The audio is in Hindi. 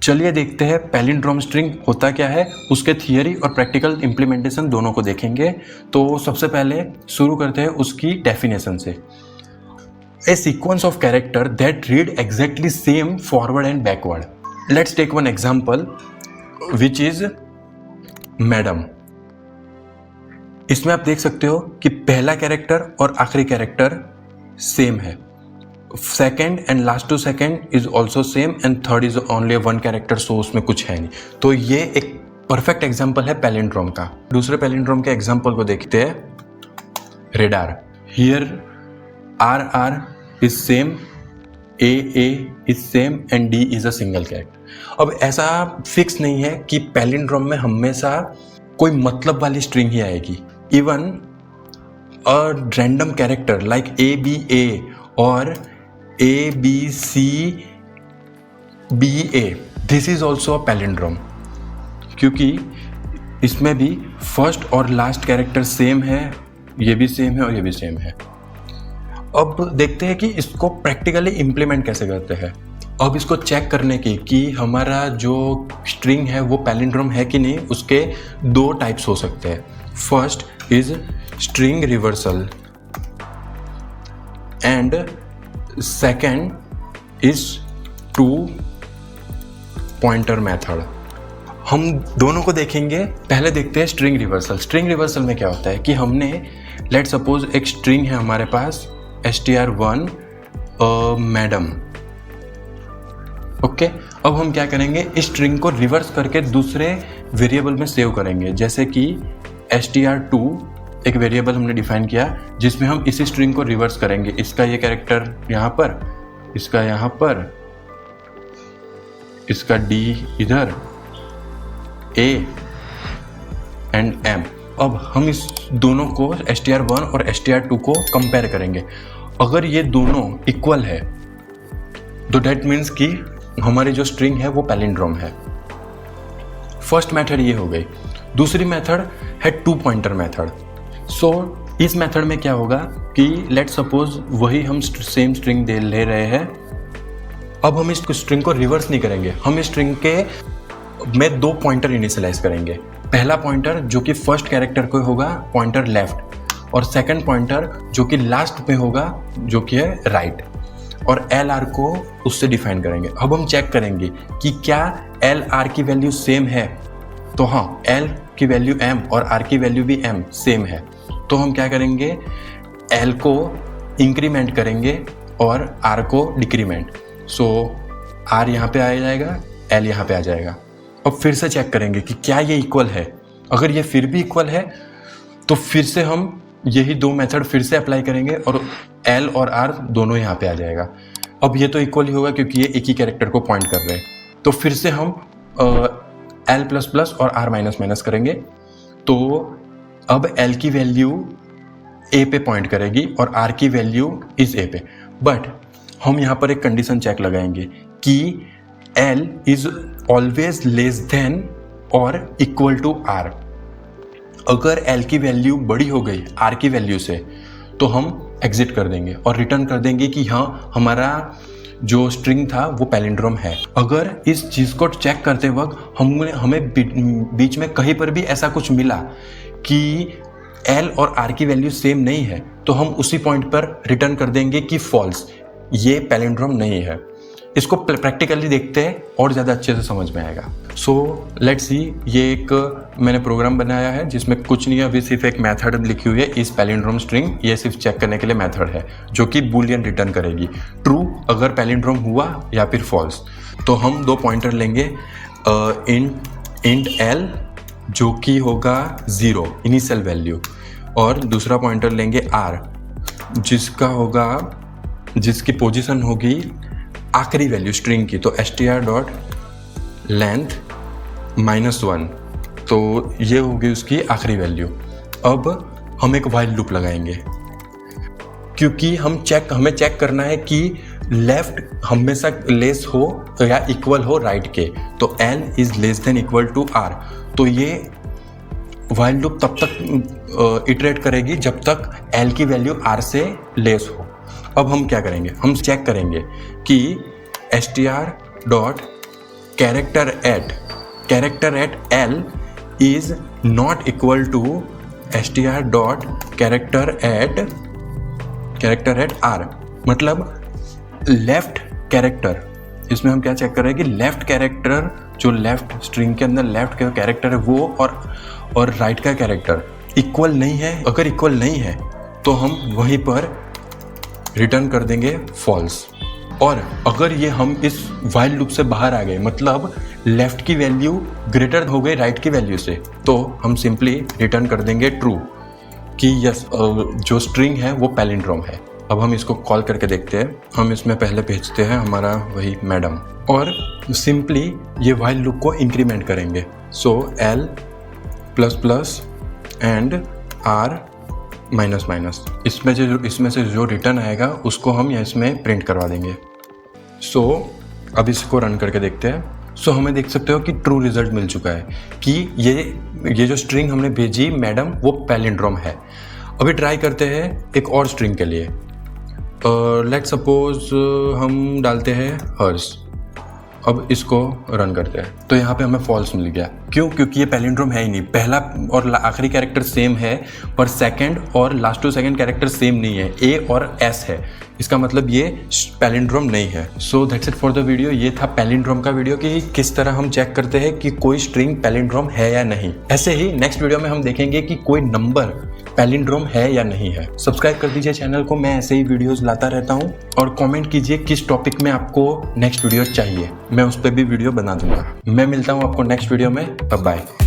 चलिए देखते हैं पैलिंड्रोम स्ट्रिंग होता क्या है, उसके थियरी और प्रैक्टिकल इम्प्लीमेंटेशन दोनों को देखेंगे। तो सबसे पहले शुरू करते हैं उसकी डेफिनेशन से। A sequence of character that read exactly same forward and backward. Let's take one example which is madam. इसमें आप देख सकते हो कि पहला कैरेक्टर और आखिरी कैरेक्टर सेम है, second and last two second is also same and third is only one character, so उसमें कुछ है नहीं। तो ये एक परफेक्ट एग्जाम्पल है पैलिंड्रोम का। दूसरे पैलिंड्रोम के एग्जाम्पल को देखते हैं। Radar, here R R is same, A is same and D is a single character. अब ऐसा फिक्स नहीं है कि पैलिंड्रोम में हमेशा कोई मतलब वाली स्ट्रिंग ही आएगी। Even a random character like A B A और A B C B A, this is also a palindrome, क्योंकि इसमें भी फर्स्ट और लास्ट कैरेक्टर सेम है, ये भी सेम है और ये भी सेम है। अब देखते हैं कि इसको प्रैक्टिकली इम्प्लीमेंट कैसे करते हैं। अब इसको चेक करने की कि हमारा जो स्ट्रिंग है वो पैलिंड्रोम है कि नहीं, उसके दो टाइप्स हो सकते हैं। First is string reversal and second is two pointer method. हम दोनों को देखेंगे। पहले देखते हैं स्ट्रिंग रिवर्सल। स्ट्रिंग रिवर्सल में क्या होता है कि हमने लेट सपोज एक स्ट्रिंग है हमारे पास str1 मैडम, ओके। अब हम क्या करेंगे, इस स्ट्रिंग को रिवर्स करके दूसरे वेरिएबल में सेव करेंगे। जैसे कि str2 एक वेरिएबल हमने डिफाइन किया जिसमें हम इसी स्ट्रिंग को रिवर्स करेंगे। इसका ये कैरेक्टर यहाँ पर, इसका यहाँ पर, इसका d इधर, a एंड m। अब हम इस दोनों को str1 और str2 को कंपेयर करेंगे। अगर ये दोनों इक्वल है तो डेट मीन्स कि हमारी जो स्ट्रिंग है वो पैलिंड्रोम है। फर्स्ट मेथड ये हो गई। दूसरी मेथड है टू पॉइंटर मेथड। सो इस मेथड में क्या होगा कि लेट सपोज वही हम सेम स्ट्रिंग दे ले रहे हैं। अब हम इस स्ट्रिंग को रिवर्स नहीं करेंगे, हम इस स्ट्रिंग के में दो पॉइंटर इनिशियलाइज करेंगे। पहला पॉइंटर जो कि फर्स्ट कैरेक्टर को होगा पॉइंटर लेफ्ट, और सेकंड पॉइंटर जो कि लास्ट पे होगा जो कि है राइट, और एल आर को उससे डिफाइन करेंगे। अब हम चेक करेंगे कि क्या एल आर की वैल्यू सेम है। तो हाँ, एल की वैल्यू एम और आर की वैल्यू भी एम सेम है। तो हम क्या करेंगे, एल को इंक्रीमेंट करेंगे और आर को डिक्रीमेंट। सो आर यहाँ पे आ जाएगा, एल यहाँ पे आ जाएगा। अब फिर से चेक करेंगे कि क्या ये इक्वल है। अगर ये फिर भी इक्वल है तो फिर से हम यही दो मेथड फिर से अप्लाई करेंगे और एल और आर दोनों यहाँ पे आ जाएगा। अब ये तो इक्वल ही होगा क्योंकि ये एक ही कैरेक्टर को पॉइंट कर रहे हैं। तो फिर से हम एल प्लस प्लस और आर माइनस माइनस करेंगे। तो अब एल की वैल्यू ए पे पॉइंट करेगी और आर की वैल्यू इस ए पे। बट हम यहाँ पर एक कंडीशन चेक लगाएंगे कि L is always less than और इक्वल टू आर। अगर एल की वैल्यू बड़ी हो गई आर की वैल्यू से तो हम एग्जिट कर देंगे और रिटर्न कर देंगे कि हाँ, हमारा जो स्ट्रिंग था वो पैलिंड्रोम है। अगर इस चीज़ को चेक करते वक्त हमें बीच में कहीं पर भी ऐसा कुछ मिला कि एल और आर की वैल्यू सेम नहीं है तो हम उसी पॉइंट पर रिटर्न कर देंगे कि फॉल्स, ये पैलिंड्रोम नहीं है। इसको प्रैक्टिकली देखते हैं और ज़्यादा अच्छे से समझ में आएगा। सो लेट्स सी, ये एक मैंने प्रोग्राम बनाया है जिसमें कुछ नहीं है, अभी सिर्फ एक मेथड लिखी हुई है इस पैलिंड्रोम स्ट्रिंग। ये सिर्फ चेक करने के लिए मेथड है जो कि बूलियन रिटर्न करेगी, ट्रू अगर पैलिंड्रोम हुआ या फिर फॉल्स। तो हम दो पॉइंटर लेंगे, इंट एल जो कि होगा 0 इनिशियल वैल्यू, और दूसरा पॉइंटर लेंगे आर जिसकी पोजीशन होगी आखिरी वैल्यू स्ट्रिंग की। तो str.length -1, तो ये होगी उसकी आखिरी वैल्यू। अब हम एक व्हाइल लूप लगाएंगे क्योंकि हमें चेक करना है कि लेफ्ट हमेशा लेस हो या इक्वल हो राइट के। तो l is less than equal to r। तो ये व्हाइल लूप तब तक इटरेट करेगी जब तक l की वैल्यू r से लेस हो। अब हम क्या करेंगे, हम चेक करेंगे कि str character at L is not equal to str dot character at R। मतलब लेफ्ट कैरेक्टर, इसमें हम क्या चेक कर रहे हैं कि लेफ्ट कैरेक्टर, जो लेफ्ट स्ट्रिंग के अंदर लेफ्ट का कैरेक्टर है वो और राइट का कैरेक्टर इक्वल नहीं है। अगर इक्वल नहीं है तो हम वहीं पर रिटर्न कर देंगे फॉल्स। और अगर ये हम इस वाइल लूप से बाहर आ गए, मतलब लेफ्ट की वैल्यू ग्रेटर हो गई राइट की वैल्यू से, तो हम सिंपली रिटर्न कर देंगे ट्रू कि यस जो स्ट्रिंग है वो पैलिंड्रोम है। अब हम इसको कॉल करके देखते हैं। हम इसमें पहले भेजते हैं हमारा वही मैडम और सिंपली ये वाइल लूप को इंक्रीमेंट करेंगे। सो L plus plus and R minus minus, इसमें से जो रिटर्न आएगा उसको हम इसमें प्रिंट करवा देंगे। सो अब इसको रन करके देखते हैं। सो हमें देख सकते हो कि ट्रू रिजल्ट मिल चुका है कि ये जो स्ट्रिंग हमने भेजी मैडम वो पैलिंड्रोम है। अभी ट्राई करते हैं एक और स्ट्रिंग के लिए। लेट्स सपोज हम डालते हैं हर्स। अब इसको रन करते हैं तो यहाँ पे हमें फॉल्स मिल गया। क्यों? क्योंकि ये पैलिंड्रोम है ही नहीं। पहला और आखिरी कैरेक्टर सेम है पर सेकंड और last to second character same नहीं है, A और S है। इसका मतलब ये पैलिंड्रोम नहीं है। So that's it for the video. ये था पैलिंड्रोम का वीडियो कि किस तरह हम चेक करते हैं कि कोई स्ट्रिंग पैलिंड्रोम है या नहीं। ऐसे ही नेक्स्ट वीडियो में हम देखेंगे कि कोई नंबर पैलिंड्रोम है या नहीं है। सब्सक्राइब कर दीजिए चैनल को, मैं ऐसे ही वीडियोस लाता रहता हूँ। और कमेंट कीजिए किस टॉपिक में आपको नेक्स्ट वीडियो चाहिए, मैं उस पर भी वीडियो बना दूंगा। मैं मिलता हूँ आपको नेक्स्ट वीडियो में। Bye bye.